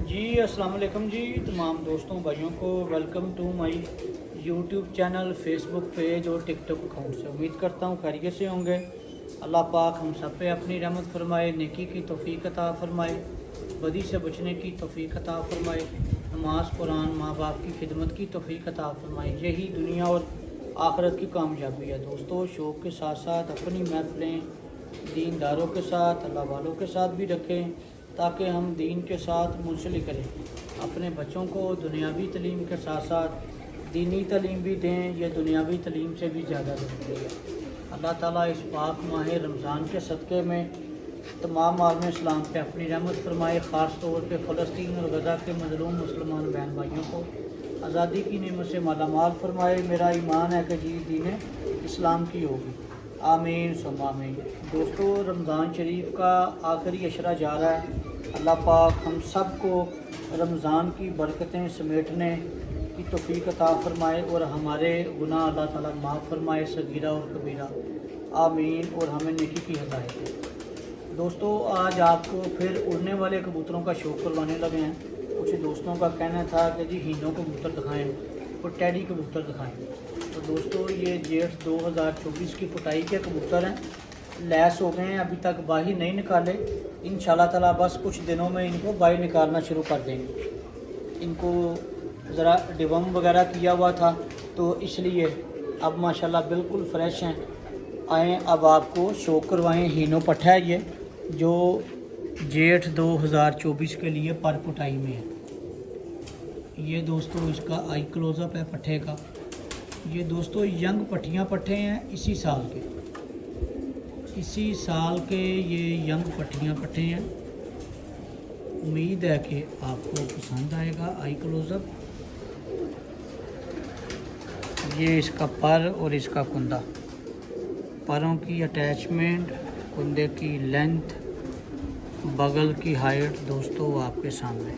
जी अस्सलाम वालेकुम जी। तमाम दोस्तों भाइयों को welcome to my YouTube channel, Facebook page और टिकटॉक अकाउंट से। उम्मीद करता हूँ खैरियत से होंगे। अल्लाह पाक हम सब पे अपनी रहमत फरमाए, नेकी की तौफीक अता फरमाए, बदी से बचने की तौफीक अता फरमाए, नमाज कुरान माँ बाप की खिदमत की तौफीक अता फरमाए। यही दुनिया और आखिरत की कामयाबी है। दोस्तों शौक़ के साथ साथ अपनी महफिलें दीनदारों के साथ, अल्लाह वालों के साथ भी रखें ताकि हम दीन के साथ मुंसलिक करें। अपने बच्चों को दुनियावी तालीम के साथ साथ दीनी तालीम भी दें। ये दुनियावी तालीम से भी ज़्यादा ज़रूरी है। अल्लाह ताला इस पाक माह रमज़ान के सदक़े में तमाम आलम इस्लाम पे अपनी रहमत फरमाए। ख़ास तौर पे फ़लस्तीन और गज़ा के मज़लूम मुसलमान बहन भाइयों को आज़ादी की नेमत से मालामाल फरमाए। मेरा ईमान है कि जी दीन इस्लाम की होगी। आमीन सुम्मा आमीन। दोस्तों रमज़ान शरीफ का आखिरी अशरा जा रहा है। अल्लाह पाक हम सब को रमज़ान की बरकतें समेटने की तौफीक अता फरमाए और हमारे गुनाह अल्लाह ताला माफ़ फरमाए, सगीरा और कबीरा। आमीन। और हमें नेकी की हिदायत दे। दोस्तों आज आपको फिर उड़ने वाले कबूतरों का शौक़ करवाने लगे हैं। कुछ दोस्तों का कहना था कि जी हीनों कबूतर दिखाएँ और टैडी कबूतर दिखाएँ। तो दोस्तों ये जेठ 2024 की पुटाई के कबूतर हैं। लैस हो गए हैं, अभी तक बाही नहीं निकाले। इंशाल्लाह ताला बस कुछ दिनों में इनको बाही निकालना शुरू कर देंगे। इनको ज़रा डिवम वगैरह किया हुआ था तो इसलिए अब माशाल्लाह बिल्कुल फ्रेश हैं। आएँ अब आपको शौक़ करवाएँ। हीनो पट्ठा है ये जो जेठ 2024 के लिए पर पुटाई में है। ये दोस्तों इसका आई क्लोज़अप है पट्ठे का। ये दोस्तों यंग पट्ठियाँ पट्ठे हैं इसी साल के ये यंग पट्ठियाँ पट्ठे हैं। उम्मीद है कि आपको पसंद आएगा आई क्लोज़अप। ये इसका पर और इसका कुंदा, परों की अटैचमेंट, कुंदे की लेंथ, बगल की हाइट दोस्तों आपके सामने।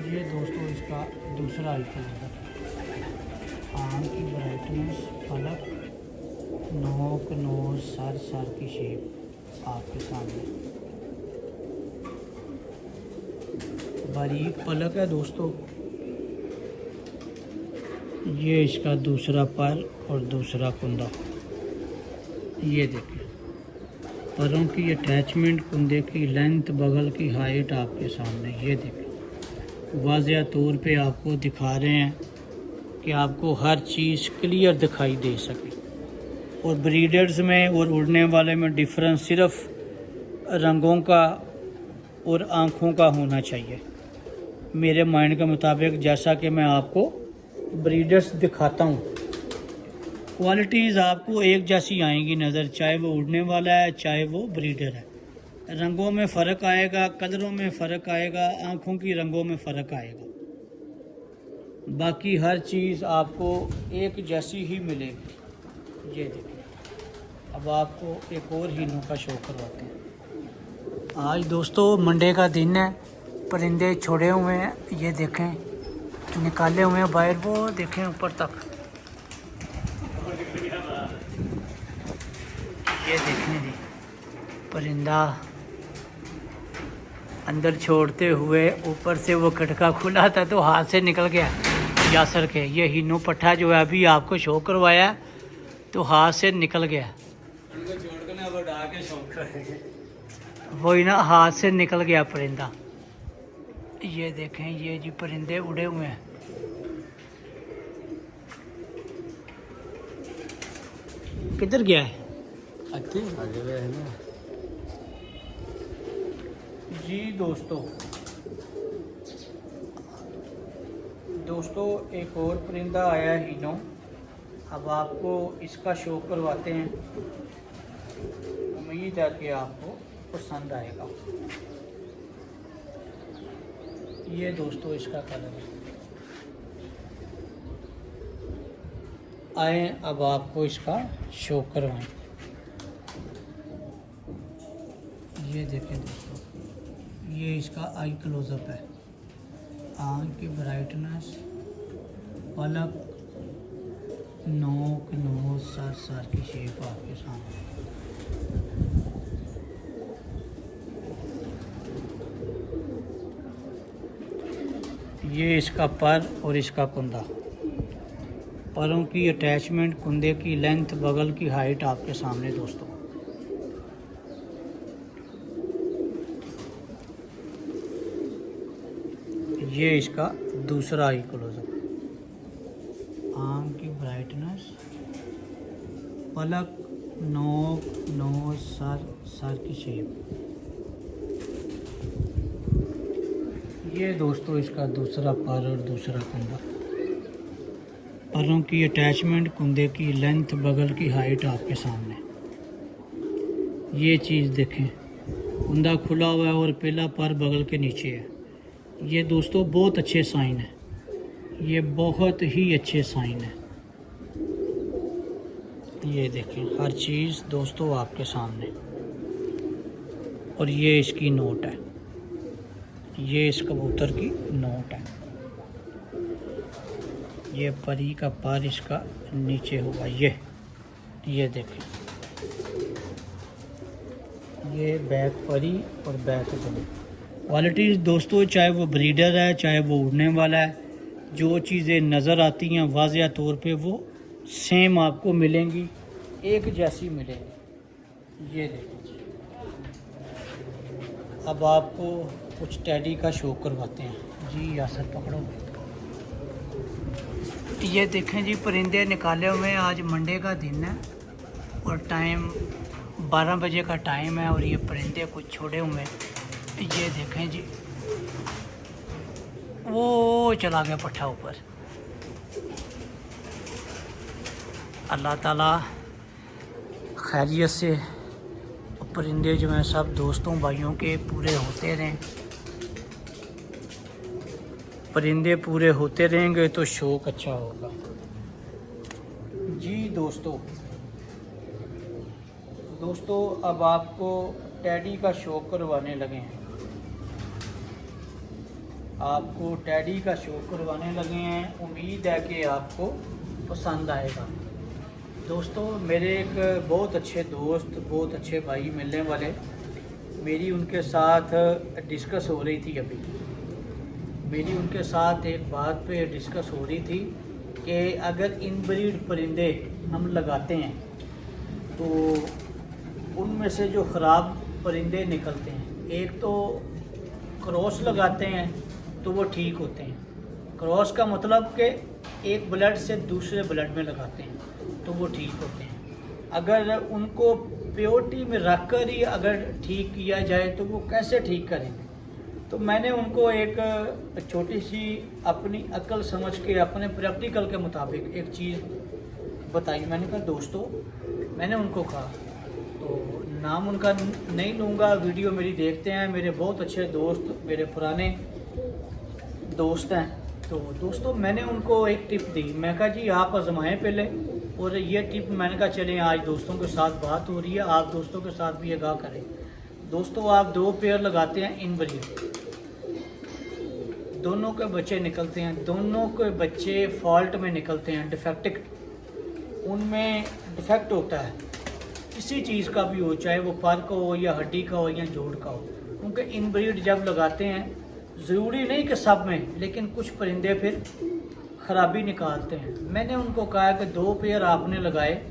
ये दोस्तों इसका दूसरा आई कलर है। आँख की ब्राइटनेस, पलक, नोक, नोज, सर की शेप आपके सामने। बारीक पलक है दोस्तों। ये इसका दूसरा पर और दूसरा कुंदा। ये देखें परों की अटैचमेंट, कुंदे की लेंथ, बगल की हाइट आपके सामने। ये देखें वाज़िया तौर पे आपको दिखा रहे हैं कि आपको हर चीज़ क्लियर दिखाई दे सके। और ब्रीडर्स में और उड़ने वाले में डिफरेंस सिर्फ रंगों का और आँखों का होना चाहिए मेरे माइंड के मुताबिक। जैसा कि मैं आपको ब्रीडर्स दिखाता हूँ, क्वालिटीज़ आपको एक जैसी आएंगी नज़र, चाहे वो उड़ने वाला है चाहे वो ब्रीडर है। रंगों में फ़र्क आएगा, कलरों में फ़र्क आएगा, आँखों की रंगों में फ़र्क आएगा। बाकी हर चीज़ आपको एक जैसी ही मिलेगी। ये देखिए अब आपको एक और हीनों का शो करवाते हैं। आज दोस्तों मंडे का दिन है। परिंदे छोड़े हुए हैं, ये देखें निकाले हुए हैं बाहर, वो देखें ऊपर तक। ये देखें जी परिंदा अंदर छोड़ते हुए, ऊपर से वो खटका खुला था तो हाथ से निकल गया यासर के। ये हीनो पट्ठा जो है अभी आपको शो करवाया तो हाथ से निकल गया। वही ना, हाथ से निकल गया परिंदा। ये देखें ये जी परिंदे उड़े हुए हैं। किधर गया है? है ना जी। दोस्तों एक और परिंदा आया है हीनो। अब आपको इसका शो करवाते हैं। उम्मीद है कि आपको पसंद आएगा। ये दोस्तों इसका कलर है। आए अब आपको इसका शो करवाएं। ये देखें दोस्तों, ये इसका आई क्लोज़अप है। आँख की ब्राइटनेस, पलक, नोक, नोज, सर की शेप आपके सामने। ये इसका पर और इसका कुंदा, परों की अटैचमेंट, कुंदे की लेंथ, बगल की हाइट आपके सामने दोस्तों। ये इसका दूसरा आई क्लोजअप, आँख की ब्राइटनेस, पलक, नोक, नोज, सर की शेप। ये दोस्तों इसका दूसरा पर और दूसरा कुंदा, परों की अटैचमेंट, कुंदे की लेंथ, बगल की हाइट आपके सामने। ये चीज़ देखें, कुंदा खुला हुआ है और पहला पर बगल के नीचे है। ये दोस्तों बहुत अच्छे साइन है, ये बहुत ही अच्छे साइन है। ये देखें, हर चीज़ दोस्तों आपके सामने। और ये इसकी नोट है, ये इस कबूतर की नोट है। ये परी का पर इसका नीचे होगा। ये देखें, ये बैक परी और बैक दोनों क्वालिटीज़ दोस्तों, चाहे वो ब्रीडर है चाहे वो उड़ने वाला है, जो चीज़ें नज़र आती हैं वाज़िया तौर पे वो सेम आपको मिलेंगी, एक जैसी मिलेंगी। ये देखिए, अब आपको कुछ टैडी का शो करवाते हैं। जी यासर पकड़ो। ये देखें जी, परिंदे निकाले हुए हैं। आज मंडे का दिन है और टाइम 12 बजे का टाइम है और ये परिंदे कुछ छोड़े हुए हैं। ये देखें जी, वो चला गया पट्ठा ऊपर। अल्लाह ताला खैरियत से परिंदे जो हैं सब दोस्तों भाइयों के पूरे होते रहें। परिंदे पूरे होते रहेंगे तो शौक अच्छा होगा। जी दोस्तों अब आपको टैडी का शौक करवाने लगे हैं। आपको टैडी का शौक करवाने लगे हैं। उम्मीद है कि आपको पसंद आएगा। दोस्तों मेरे एक बहुत अच्छे दोस्त, बहुत अच्छे भाई मिलने वाले, मेरी उनके साथ डिस्कस हो रही थी। अभी मेरी उनके साथ एक बात पे डिस्कस हो रही थी कि अगर इनब्रीड परिंदे हम लगाते हैं तो उनमें से जो ख़राब परिंदे निकलते हैं, एक तो क्रॉस लगाते हैं तो वो ठीक होते हैं। क्रॉस का मतलब कि एक ब्लड से दूसरे ब्लड में लगाते हैं तो वो ठीक होते हैं। अगर उनको प्योरिटी में रख कर ही अगर ठीक किया जाए तो वो कैसे ठीक करेंगे। तो मैंने उनको एक छोटी सी अपनी अक्ल समझ के, अपने प्रैक्टिकल के मुताबिक एक चीज़ बताई। मैंने कहा दोस्तों, मैंने उनको कहा, तो नाम उनका नहीं लूँगा, वीडियो मेरी देखते हैं, मेरे बहुत अच्छे दोस्त, मेरे पुराने दोस्त हैं। तो दोस्तों मैंने उनको एक टिप दी। मैं कहा जी आप आजमाएं पहले, और ये टिप मैंने कहा चलें आज दोस्तों के साथ बात हो रही है, आप दोस्तों के साथ भी आगाह करें। दोस्तों आप 2 पेयर लगाते हैं इनब्रीड, दोनों के बच्चे निकलते हैं, दोनों के बच्चे फॉल्ट में निकलते हैं, डिफेक्टिक, उनमें डिफेक्ट होता है किसी चीज़ का भी हो, चाहे वो पर का हो या हड्डी का हो या जोड़ का हो। क्योंकि इनब्रीड जब लगाते हैं, ज़रूरी नहीं कि सब में, लेकिन कुछ परिंदे फिर ख़राबी निकालते हैं। मैंने उनको कहा कि 2 पेयर आपने लगाए,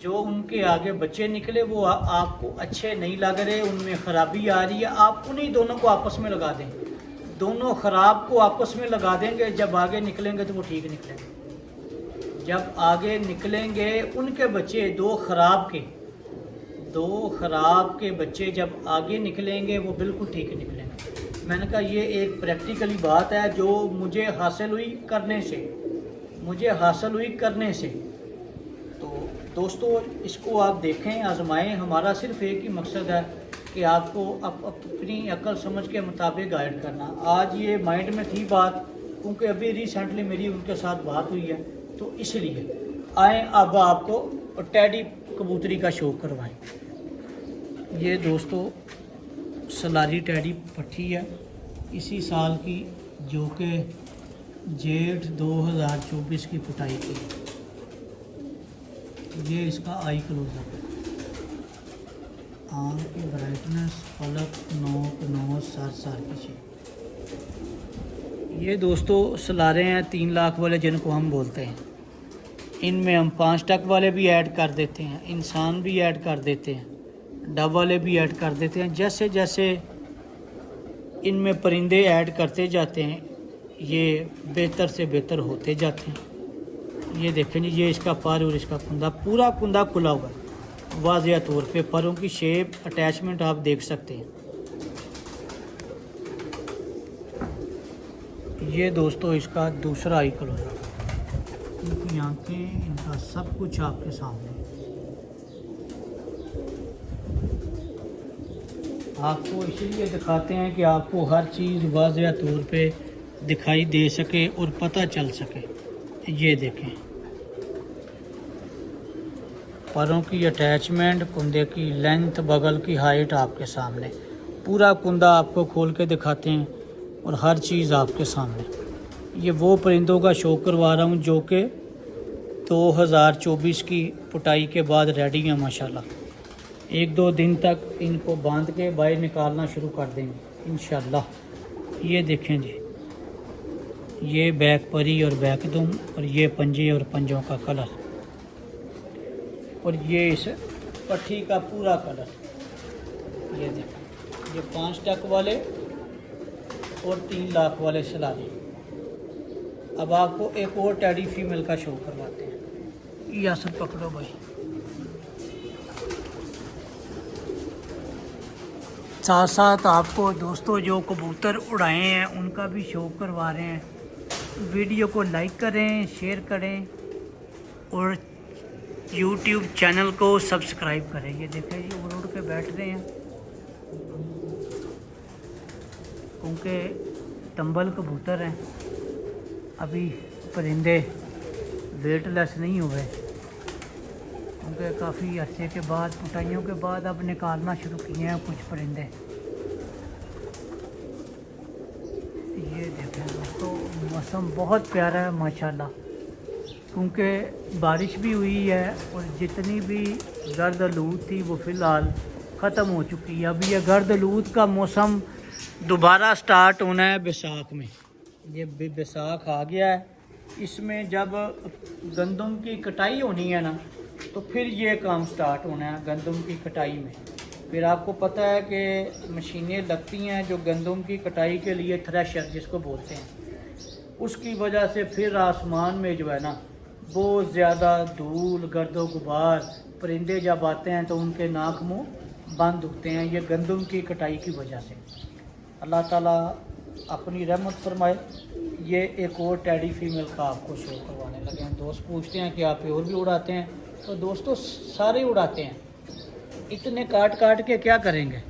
जो उनके आगे बच्चे निकले वो आपको अच्छे नहीं लग रहे, उनमें ख़राबी आ रही है, आप उन्हीं दोनों को आपस में लगा दें। दोनों ख़राब को आपस में लगा देंगे, जब आगे निकलेंगे तो वो ठीक निकलेंगे। जब आगे निकलेंगे उनके बच्चे, 2 ख़राब के बच्चे जब आगे निकलेंगे वो बिल्कुल ठीक निकलेंगे। मैंने कहा ये एक प्रैक्टिकली बात है जो मुझे हासिल हुई करने से। तो दोस्तों इसको आप देखें, आजमाएं। हमारा सिर्फ एक ही मकसद है कि आपको अपनी अक्ल समझ के मुताबिक गाइड करना। आज ये माइंड में थी बात, क्योंकि अभी रिसेंटली मेरी उनके साथ बात हुई है, तो इसलिए आए अब आपको टैडी कबूतरी का शौक करवाएं। ये दोस्तों सलारी टैडी पट्टी है इसी साल की, जो कि जेठ 2024 की पुटाई की। ये इसका आई क्लोजअप है। आँख की ब्राइटनेस, पलक, नोक, नोज, सर की शेप। ये दोस्तों सलारे हैं 3 लाख वाले जिनको हम बोलते हैं। इनमें हम 5 टक वाले भी ऐड कर देते हैं, इंसान भी ऐड कर देते हैं, डब वाले भी ऐड कर देते हैं। जैसे जैसे इनमें परिंदे ऐड करते जाते हैं ये बेहतर से बेहतर होते जाते हैं। ये देखें जी, ये इसका पर और इसका कुंदा, पूरा कुंदा खुला हुआ है वाज़िया तौर पे। परों की शेप, अटैचमेंट आप देख सकते हैं। ये दोस्तों इसका दूसरा आई क्लोजर, इनकी आंखें, इनका सब कुछ आपके सामने। आपको इसलिए दिखाते हैं कि आपको हर चीज़ वाज़िया तौर पे दिखाई दे सके और पता चल सके। ये देखें, परों की अटैचमेंट, कुंदे की लेंथ, बगल की हाइट आपके सामने। पूरा कुंदा आपको खोल के दिखाते हैं और हर चीज़ आपके सामने। ये वो परिंदों का शो करवा रहा हूँ जो कि 2024 की पुटाई के बाद रेडी हैं माशाल्लाह। 1-2 दिन तक इनको बांध के बाहर निकालना शुरू कर देंगे इंशाल्लाह। ये देखें जी, ये बैक परी और बैक दुम, और ये पंजे और पंजों का कलर, और ये इस पट्टी का पूरा कलर। ये देखें, ये 5 टक वाले और 3 लाख वाले सलारे। अब आपको एक और टैडी फीमेल का शो करवाते हैं। या सब पकड़ो भाई। साथ साथ आपको दोस्तों जो कबूतर उड़ाए हैं उनका भी शो करवा रहे हैं। वीडियो को लाइक करें, शेयर करें और YouTube चैनल को सब्सक्राइब करें। ये देखें जी, उड़ उड़ के बैठ रहे हैं क्योंकि टंबल कबूतर हैं। अभी परिंदे वेटलेस नहीं हुए क्योंकि काफ़ी अरसे के बाद, पुटाइयों के बाद अब निकालना शुरू किए हैं कुछ परिंदे। ये देखें दोस्तों, मौसम बहुत प्यारा है माशाल्लाह, क्योंकि बारिश भी हुई है और जितनी भी गर्द आलूद थी वो फ़िलहाल ख़त्म हो चुकी है। अब ये गर्द आलूद का मौसम दोबारा स्टार्ट होना है बैसाख में। ये बैसाख आ गया है, इसमें जब गंदम की कटाई होनी है ना, तो फिर ये काम स्टार्ट होना है गंदम की कटाई में। फिर आपको पता है कि मशीनें लगती हैं जो गंदम की कटाई के लिए, थ्रेशर जिसको बोलते हैं। उसकी वजह से फिर आसमान में जो है ना बहुत ज़्यादा धूल, गर्दो गुबार, परिंदे जब आते हैं तो उनके नाक मुंह बंद होते हैं, ये गंदम की कटाई की वजह से। अल्लाह ताला अपनी रहमत फरमाए। ये एक और टैडी फीमेल का आपको शो करवाने लगे हैं। दोस्त पूछते हैं कि आप और भी उड़ाते हैं? तो दोस्तों सारे उड़ाते हैं, इतने काट काट के क्या करेंगे,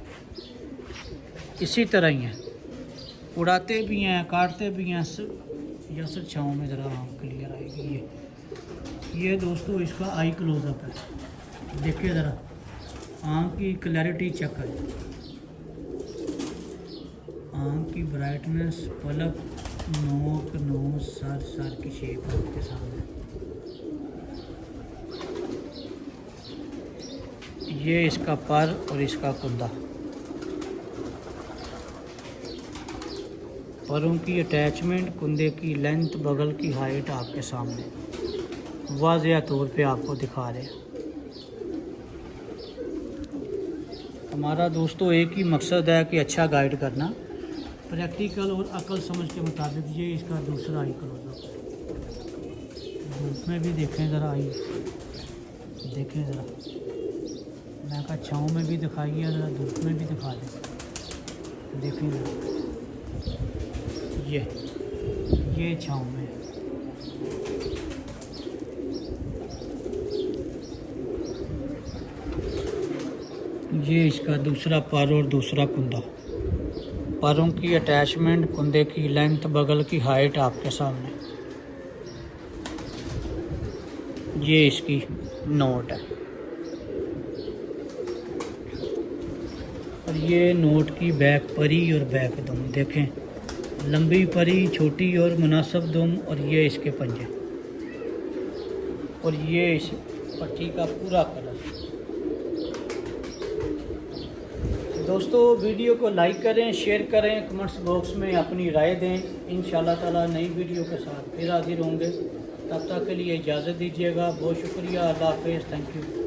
इसी तरह ही हैं, उड़ाते भी हैं, काटते भी हैं। या सर छाँव में ज़रा आँख क्लियर आएगी। ये दोस्तों इसका आई क्लोजअप है, देखिए ज़रा आँख की क्लैरिटी चेक करें, आँख की ब्राइटनेस, पलक, नोक, नोज, सर की शेप आपके सामने। ये इसका पर और इसका कुंदा, परों की अटैचमेंट, कुंदे की लेंथ, बगल की हाइट आपके सामने वाज़िया तौर पे आपको दिखा रहे हैं। हमारा दोस्तों एक ही मकसद है कि अच्छा गाइड करना, प्रैक्टिकल और अकल समझ के मुताबिक। ये इसका दूसरा आई क्लोजअप, धूप में भी देखें ज़रा, आई देखें ज़रा, मैं कहा छाँव में भी दिखाइए, ज़रा धूप में भी दिखा दें, देखें ज़रा। ये छाँव में, ये इसका दूसरा पर और दूसरा कुंदा, परों की अटैचमेंट, कुंदे की लेंथ, बगल की हाइट आपके सामने। ये इसकी नोट है और ये नोट की बैक परी और बैक दुम देखें, लंबी परी, छोटी और मुनासिब दुम, और ये इसके पंजे, और ये इस पट्टी का पूरा कलर। दोस्तों वीडियो को लाइक करें, शेयर करें, कमेंट्स बॉक्स में अपनी राय दें। इंशाल्लाह ताला नई वीडियो के साथ फिर हाजिर होंगे। तब तक के लिए इजाज़त दीजिएगा। बहुत शुक्रिया। अल्लाह हाफ़िज़। Thank you.